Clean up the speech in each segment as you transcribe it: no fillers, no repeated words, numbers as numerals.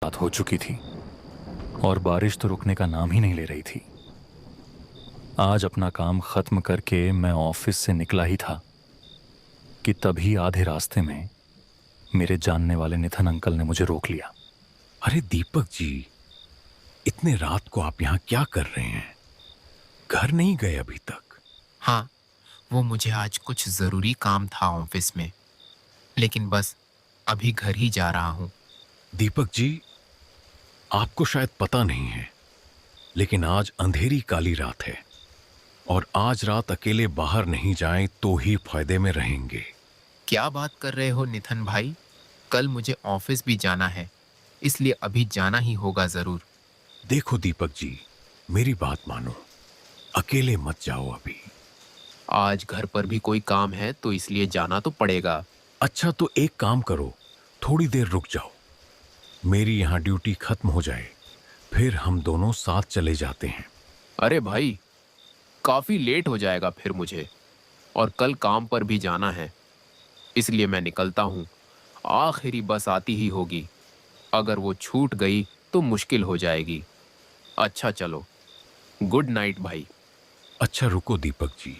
रात हो चुकी थी और बारिश तो रुकने का नाम ही नहीं ले रही थी। आज अपना काम खत्म करके मैं ऑफिस से निकला ही था कि तभी आधे रास्ते में मेरे जानने वाले नितिन अंकल ने मुझे रोक लिया। अरे दीपक जी, इतने रात को आप यहाँ क्या कर रहे हैं? घर नहीं गए अभी तक? हाँ, वो मुझे आज कुछ ज़रूरी काम था ऑफिस में, लेकिन बस अभी घर ही जा रहा हूँ। दीपक जी, आपको शायद पता नहीं है, लेकिन आज अंधेरी काली रात है और आज रात अकेले बाहर नहीं जाएं तो ही फायदे में रहेंगे। क्या बात कर रहे हो नितिन भाई? कल मुझे ऑफिस भी जाना है, इसलिए अभी जाना ही होगा ज़रूर। देखो दीपक जी, मेरी बात मानो, अकेले मत जाओ अभी। आज घर पर भी कोई काम है तो इसलिए जाना तो पड़ेगा। अच्छा तो एक काम करो, थोड़ी देर रुक जाओ, मेरी यहाँ ड्यूटी खत्म हो जाए, फिर हम दोनों साथ चले जाते हैं। अरे भाई, काफ़ी लेट हो जाएगा फिर मुझे, और कल काम पर भी जाना है, इसलिए मैं निकलता हूँ। आखिरी बस आती ही होगी, अगर वो छूट गई तो मुश्किल हो जाएगी। अच्छा चलो, गुड नाइट भाई। अच्छा रुको दीपक जी,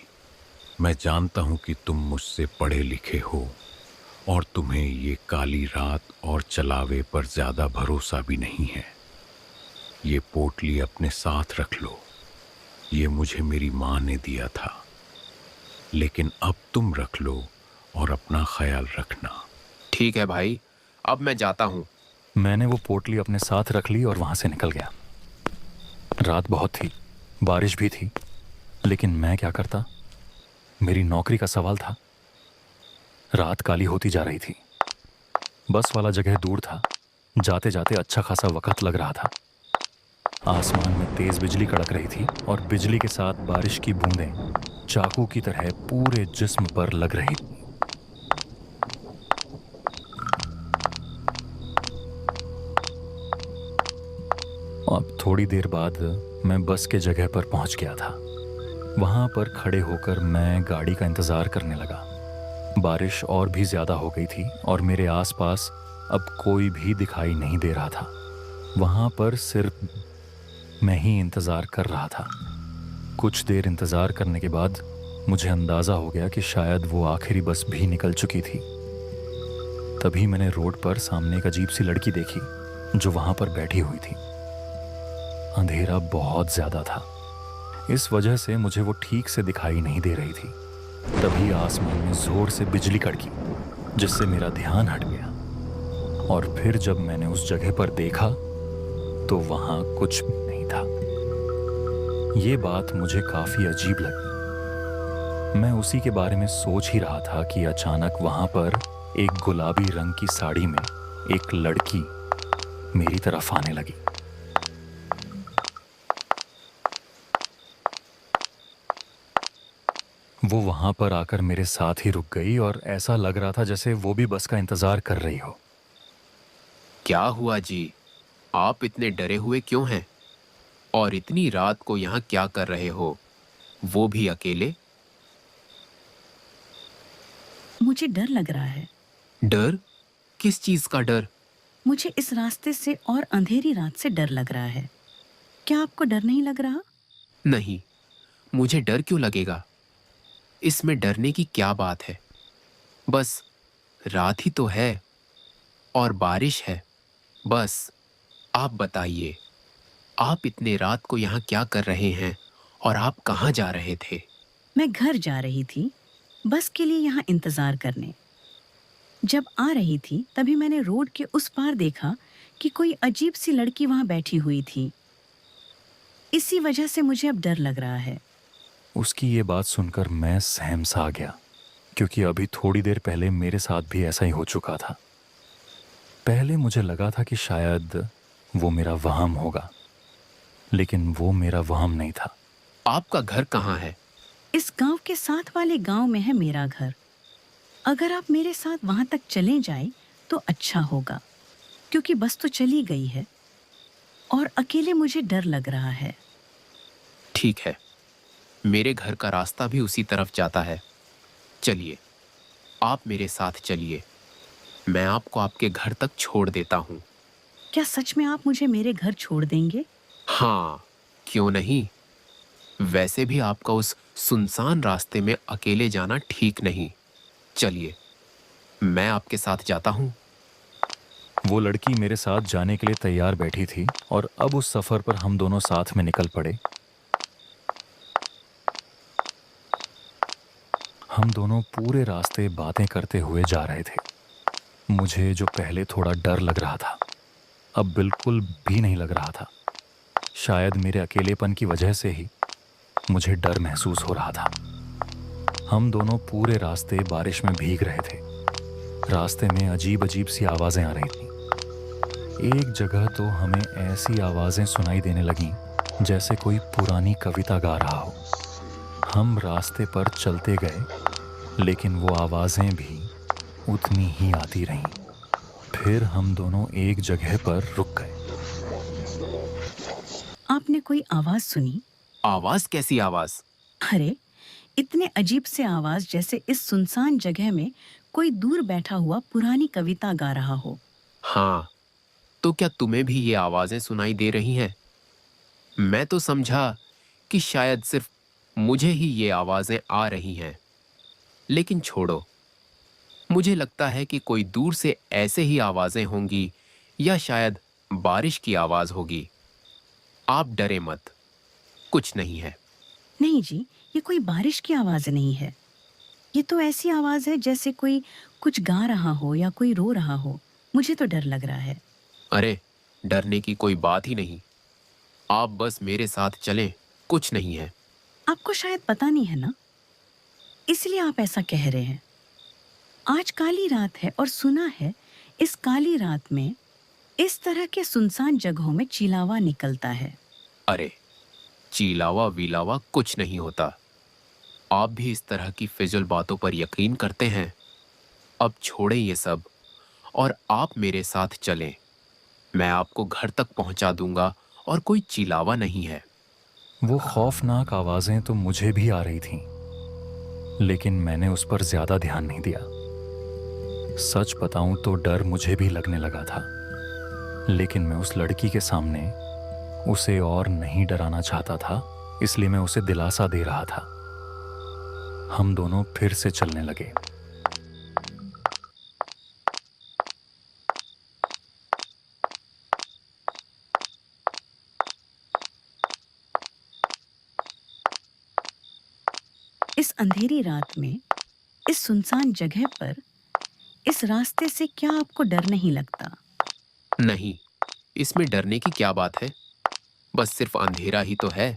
मैं जानता हूं कि तुम मुझसे पढ़े लिखे हो और तुम्हें ये काली रात और चलावे पर ज्यादा भरोसा भी नहीं है। ये पोटली अपने साथ रख लो, ये मुझे मेरी माँ ने दिया था, लेकिन अब तुम रख लो और अपना ख्याल रखना। ठीक है भाई, अब मैं जाता हूँ। मैंने वो पोटली अपने साथ रख ली और वहां से निकल गया। रात बहुत थी, बारिश भी थी, लेकिन मैं क्या करता? मेरी नौकरी का सवाल था। रात काली होती जा रही थी, बस वाला जगह दूर था, जाते जाते अच्छा खासा वक्त लग रहा था। आसमान में तेज बिजली कड़क रही थी और बिजली के साथ बारिश की बूंदें चाकू की तरह पूरे जिस्म पर लग रही थी। अब थोड़ी देर बाद मैं बस के जगह पर पहुंच गया था। वहां पर खड़े होकर मैं गाड़ी का इंतजार करने लगा। बारिश और भी ज्यादा हो गई थी और मेरे आसपास अब कोई भी दिखाई नहीं दे रहा था। वहां पर सिर्फ मैं ही इंतजार कर रहा था। कुछ देर इंतजार करने के बाद मुझे अंदाजा हो गया कि शायद वो आखिरी बस भी निकल चुकी थी। तभी मैंने रोड पर सामने एक अजीब सी लड़की देखी जो वहां पर बैठी हुई थी। अंधेरा बहुत ज्यादा था, इस वजह से मुझे वो ठीक से दिखाई नहीं दे रही थी। तभी आसमान में जोर से बिजली कड़की, जिससे मेरा ध्यान हट गया। और फिर जब मैंने उस जगह पर देखा तो वहां कुछ भी नहीं था। ये बात मुझे काफी अजीब लगी। मैं उसी के बारे में सोच ही रहा था कि अचानक वहां पर एक गुलाबी रंग की साड़ी में एक लड़की मेरी तरफ आने लगी। वो वहां पर आकर मेरे साथ ही रुक गई और ऐसा लग रहा था जैसे वो भी बस का इंतजार कर रही हो। क्या हुआ जी? आप इतने डरे हुए क्यों हैं? और इतनी रात को यहाँ क्या कर रहे हो, वो भी अकेले? मुझे डर लग रहा है। डर? किस चीज का डर? मुझे इस रास्ते से और अंधेरी रात से डर लग रहा है। क्या आपको डर नहीं लग रहा? नहीं, मुझे डर क्यों लगेगा? इसमें डरने की क्या बात है? बस रात ही तो है और बारिश है, बस। आप बताइए, आप इतने रात को यहाँ क्या कर रहे हैं और आप कहाँ जा रहे थे? मैं घर जा रही थी, बस के लिए यहाँ इंतजार करने। जब आ रही थी तभी मैंने रोड के उस पार देखा कि कोई अजीब सी लड़की वहां बैठी हुई थी। इसी वजह से मुझे अब डर लग रहा है। उसकी ये बात सुनकर मैं सहम सा गया, क्योंकि अभी थोड़ी देर पहले मेरे साथ भी ऐसा ही हो चुका था। पहले मुझे लगा था कि शायद वो मेरा वहम होगा, लेकिन वो मेरा वहम नहीं था। आपका घर कहाँ है? इस गांव के साथ वाले गांव में है मेरा घर। अगर आप मेरे साथ वहां तक चले जाएं तो अच्छा होगा, क्योंकि बस तो चली गई है और अकेले मुझे डर लग रहा है। ठीक है, मेरे घर का रास्ता भी उसी तरफ जाता है। चलिए, आप मेरे साथ चलिए, मैं आपको आपके घर तक छोड़ देता हूँ। क्या सच में आप मुझे मेरे घर छोड़ देंगे? हाँ, क्यों नहीं। वैसे भी आपका उस सुनसान रास्ते में अकेले जाना ठीक नहीं। चलिए, मैं आपके साथ जाता हूँ। वो लड़की मेरे साथ जाने के लिए तैयार बैठी थी और अब उस सफ़र पर हम दोनों साथ में निकल पड़े। हम दोनों पूरे रास्ते बातें करते हुए जा रहे थे। मुझे जो पहले थोड़ा डर लग रहा था, अब बिल्कुल भी नहीं लग रहा था। शायद मेरे अकेलेपन की वजह से ही मुझे डर महसूस हो रहा था। हम दोनों पूरे रास्ते बारिश में भीग रहे थे। रास्ते में अजीब अजीब सी आवाज़ें आ रही थीं। एक जगह तो हमें ऐसी आवाज़ें सुनाई देने लगीं जैसे कोई पुरानी कविता गा रहा हो। हम रास्ते पर चलते गए, लेकिन वो आवाज़ें भी उतनी ही आती रहीं। फिर हम दोनों एक जगह पर रुक गए। आपने कोई आवाज सुनी? आवाज? कैसी आवाज? अरे, इतने अजीब से आवाज जैसे इस सुनसान जगह में कोई दूर बैठा हुआ पुरानी कविता गा रहा हो। हाँ, तो क्या तुम्हें भी ये आवाजें सुनाई दे रही हैं? मैं तो समझा कि शायद सिर्फ मुझे ही ये आवाजें आ रही हैं। लेकिन छोड़ो, मुझे लगता है कि कोई दूर से ऐसे ही आवाजें होंगी, या शायद बारिश की आवाज होगी। आप डरे मत, कुछ नहीं है। नहीं जी, ये कोई बारिश की आवाज नहीं है। ये तो ऐसी आवाज है जैसे कोई कुछ गा रहा हो या कोई रो रहा हो। मुझे तो डर लग रहा है। अरे, डरने की कोई बात ही नहीं। आप बस मेरे साथ चलें, कुछ नहीं है। आपको शायद पता नहीं है ना, इसलिए आप ऐसा कह रहे हैं। आज काली रात है और सुना है इस काली रात में इस तरह के सुनसान जगहों में चिलावा निकलता है। अरे, चीलावा वीलावा कुछ नहीं होता। आप भी इस तरह की फिजुल बातों पर यकीन करते हैं। अब छोड़ें ये सब और आप मेरे साथ चलें। मैं आपको घर तक पहुंचा दूंगा और कोई चिलावा नहीं है। वो खौफनाक आवाज़ें तो मुझे भी आ रही थीं, लेकिन मैंने उस पर ज़्यादा ध्यान नहीं दिया। सच बताऊं तो डर मुझे भी लगने लगा था, लेकिन मैं उस लड़की के सामने उसे और नहीं डराना चाहता था, इसलिए मैं उसे दिलासा दे रहा था। हम दोनों फिर से चलने लगे। इस अंधेरी रात में, इस सुनसान जगह पर, इस रास्ते से क्या आपको डर नहीं लगता? नहीं, इसमें डरने की क्या बात है? बस सिर्फ अंधेरा ही तो है।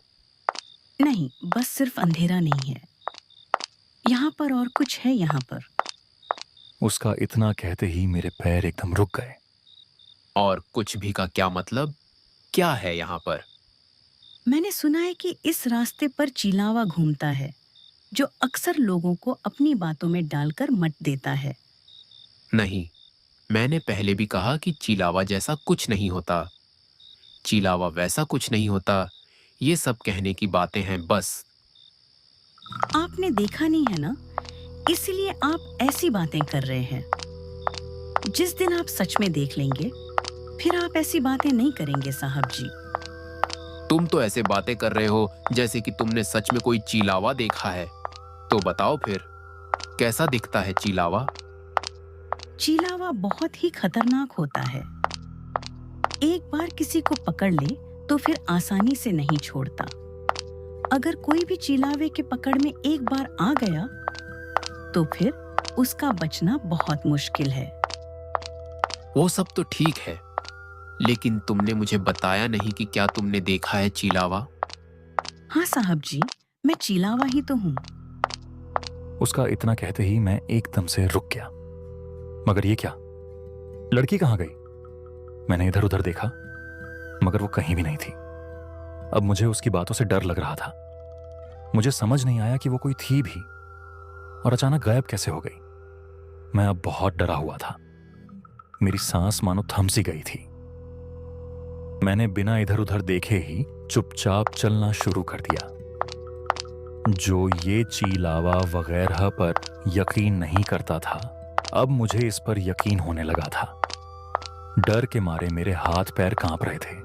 नहीं, बस सिर्फ अंधेरा नहीं है। यहाँ पर और कुछ है। यहाँ पर उसका इतना कहते ही मेरे पैर एकदम रुक गए। और कुछ भी का क्या मतलब? क्या है यहाँ पर? मैंने सुना है कि इस रास्ते पर चिलावा घूमता है, जो अक्सर लोगों को अपनी बातों में डालकर मत देता है। नहीं, मैंने पहले भी कहा कि चिलावा जैसा कुछ नहीं होता। चिलावा वैसा कुछ नहीं होता। ये सब कहने की बातें हैं बस। आपने देखा नहीं है ना, इसलिए आप ऐसी बातें कर रहे हैं। जिस दिन आप सच में देख लेंगे, फिर आप ऐसी बातें नहीं करेंगे साहब जी। तुम तो ऐसे बातें कर रहे हो जैसे कि तुमने सच में कोई चिलावा देखा है। तो बताओ फिर, कैसा दिखता है चिलावा? चिलावा बहुत ही खतरनाक होता है। एक बार किसी को पकड़ ले तो फिर आसानी से नहीं छोड़ता। अगर कोई भी चिलावे के पकड़ में एक बार आ गया, तो फिर उसका बचना बहुत मुश्किल है। वो सब तो ठीक है, लेकिन तुमने मुझे बताया नहीं कि क्या तुमने देखा है चिलावा। हाँ साहब जी, मैं चिलावा ही तो हूँ। उसका इतना कहते ही मैं एकदम से रुक गया। मगर ये क्या, लड़की कहाँ गई? मैंने इधर उधर देखा, मगर वो कहीं भी नहीं थी। अब मुझे उसकी बातों से डर लग रहा था। मुझे समझ नहीं आया कि वो कोई थी भी और अचानक गायब कैसे हो गई। मैं अब बहुत डरा हुआ था। मेरी सांस मानो थम सी गई थी। मैंने बिना इधर उधर देखे ही चुपचाप चलना शुरू कर दिया। जो ये चिलावा वगैरह पर यकीन नहीं करता था, अब मुझे इस पर यकीन होने लगा था। डर के मारे मेरे हाथ पैर कांप रहे थे।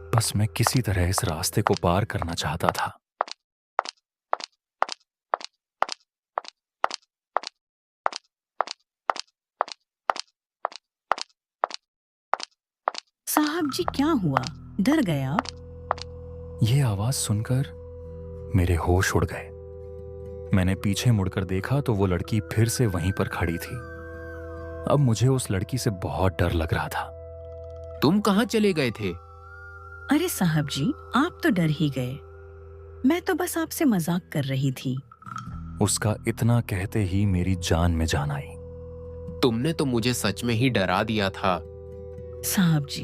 बस मैं किसी तरह इस रास्ते को पार करना चाहता था। साहब जी, क्या हुआ? डर गए आप? ये आवाज सुनकर मेरे होश उड़ गए। मैंने पीछे मुड़कर देखा तो वो लड़की फिर से वहीं पर खड़ी थी। अब मुझे उस लड़की से बहुत डर लग रहा था। तुम कहाँ चले गए थे? अरे साहब जी, आप तो डर ही गए। मैं तो बस आपसे मजाक कर रही थी। उसका इतना कहते ही मेरी जान में जान आई। तुमने तो मुझे सच में ही डरा दिया था। साहब जी,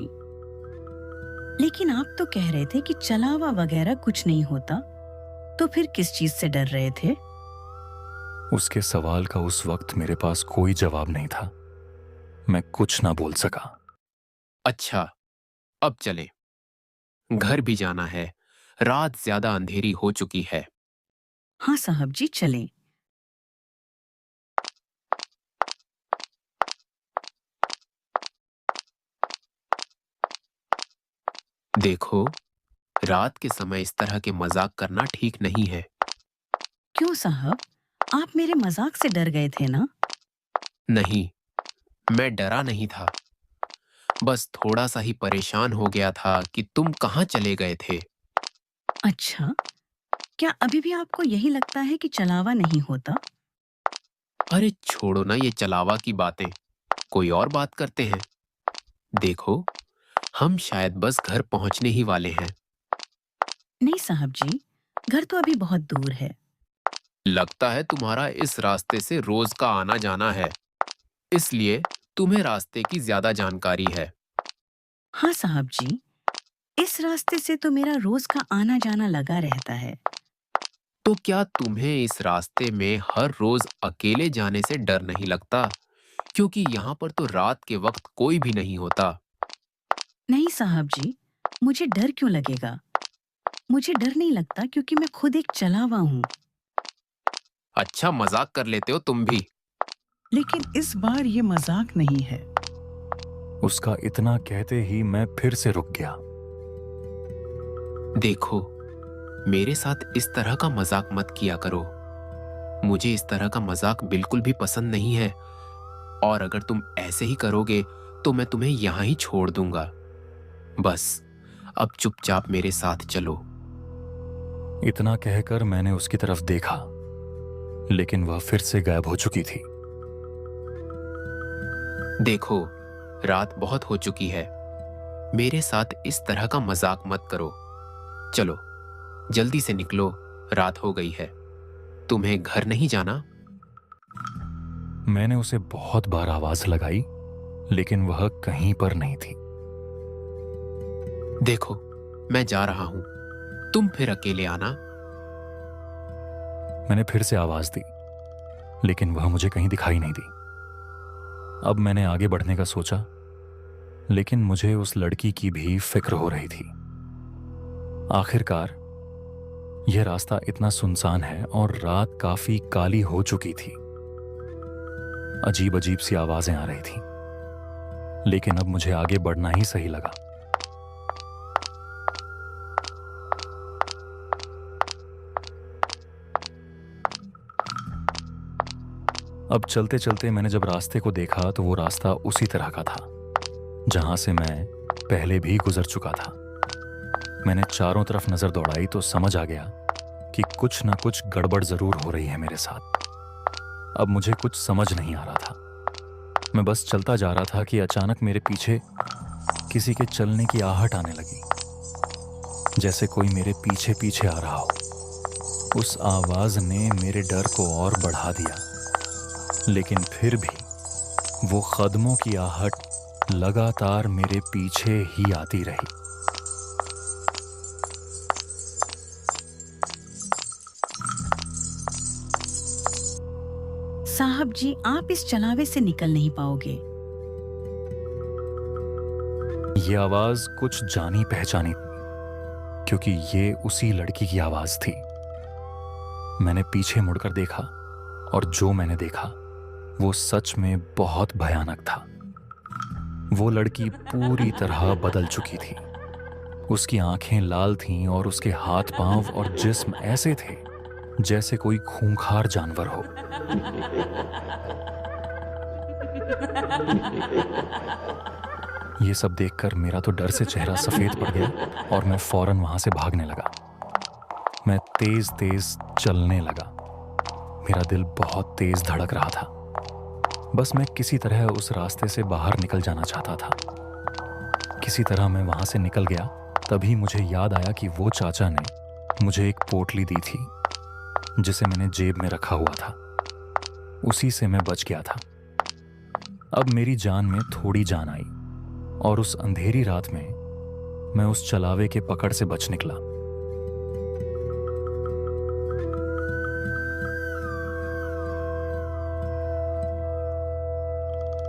लेकिन आप तो कह रहे थे कि चलावा वगैरह कुछ नहीं होता, तो फिर किस चीज से डर रहे थे? उसके सवाल का उस वक्त मेरे पास कोई जवाब नहीं था। मैं कुछ ना बोल सका। अच्छा, अब चले। घर भी जाना है, रात ज्यादा अंधेरी हो चुकी है। हाँ साहब जी, चलें। देखो, रात के समय इस तरह के मजाक करना ठीक नहीं है। क्यों साहब, आप मेरे मजाक से डर गए थे ना? नहीं, मैं डरा नहीं था। बस थोड़ा सा ही परेशान हो गया था कि तुम कहाँ चले गए थे। अच्छा, क्या अभी भी आपको यही लगता है कि चलावा नहीं होता? अरे छोड़ो ना ये चलावा की बातें, कोई और बात करते हैं। देखो, हम शायद बस घर पहुंचने ही वाले हैं। नहीं साहब जी, घर तो अभी बहुत दूर है। लगता है तुम्हारा इस रास्ते से रोज का आना जाना है, इसलिए तुम्हें रास्ते की ज्यादा जानकारी है। हाँ साहब जी, इस रास्ते से तो मेरा रोज का आना जाना लगा रहता है। तो क्या तुम्हें इस रास्ते में हर रोज अकेले जाने से डर नहीं लगता? क्योंकि यहाँ पर तो रात के वक्त कोई भी नहीं होता। नहीं साहब जी, मुझे डर क्यों लगेगा? मुझे डर नहीं लगता क्योंकि मैं खुद एक चलावा हूँ। अच्छा, मजाक कर लेते हो तुम भी। लेकिन इस बार ये मजाक नहीं है। उसका इतना कहते ही मैं फिर से रुक गया। देखो, मेरे साथ इस तरह का मजाक मत किया करो। मुझे इस तरह का मजाक बिल्कुल भी पसंद नहीं है, और अगर तुम ऐसे ही करोगे तो मैं तुम्हें यहाँ ही छोड़ दूंगा। बस अब चुपचाप मेरे साथ चलो। इतना कहकर मैंने उसकी तरफ देखा, लेकिन वह फिर से गायब हो चुकी थी। देखो, रात बहुत हो चुकी है। मेरे साथ इस तरह का मजाक मत करो। चलो, जल्दी से निकलो, रात हो गई है। तुम्हें घर नहीं जाना? मैंने उसे बहुत बार आवाज लगाई, लेकिन वह कहीं पर नहीं थी। देखो, मैं जा रहा हूं, तुम फिर अकेले आना। मैंने फिर से आवाज दी, लेकिन वह मुझे कहीं दिखाई नहीं दी। अब मैंने आगे बढ़ने का सोचा, लेकिन मुझे उस लड़की की भी फिक्र हो रही थी। आखिरकार यह रास्ता इतना सुनसान है और रात काफी काली हो चुकी थी। अजीब अजीब सी आवाजें आ रही थी, लेकिन अब मुझे आगे बढ़ना ही सही लगा। अब चलते चलते मैंने जब रास्ते को देखा तो वो रास्ता उसी तरह का था जहां से मैं पहले भी गुजर चुका था। मैंने चारों तरफ नजर दौड़ाई तो समझ आ गया कि कुछ ना कुछ गड़बड़ जरूर हो रही है मेरे साथ। अब मुझे कुछ समझ नहीं आ रहा था। मैं बस चलता जा रहा था कि अचानक मेरे पीछे किसी के चलने की आहट आने लगी, जैसे कोई मेरे पीछे पीछे आ रहा हो। उस आवाज ने मेरे डर को और बढ़ा दिया, लेकिन फिर भी वो कदमों की आहट लगातार मेरे पीछे ही आती रही। साहब जी, आप इस चलावे से निकल नहीं पाओगे। ये आवाज कुछ जानी पहचानी थी, क्योंकि ये उसी लड़की की आवाज थी। मैंने पीछे मुड़कर देखा और जो मैंने देखा वो सच में बहुत भयानक था। वो लड़की पूरी तरह बदल चुकी थी। उसकी आंखें लाल थीं और उसके हाथ पांव और जिस्म ऐसे थे जैसे कोई खूंखार जानवर हो। ये सब देखकर मेरा तो डर से चेहरा सफेद पड़ गया और मैं फौरन वहां से भागने लगा। मैं तेज तेज चलने लगा। मेरा दिल बहुत तेज धड़क रहा था। बस मैं किसी तरह उस रास्ते से बाहर निकल जाना चाहता था। किसी तरह मैं वहां से निकल गया। तभी मुझे याद आया कि वो चाचा ने मुझे एक पोटली दी थी जिसे मैंने जेब में रखा हुआ था। उसी से मैं बच गया था। अब मेरी जान में थोड़ी जान आई और उस अंधेरी रात में मैं उस चलावे के पकड़ से बच निकला।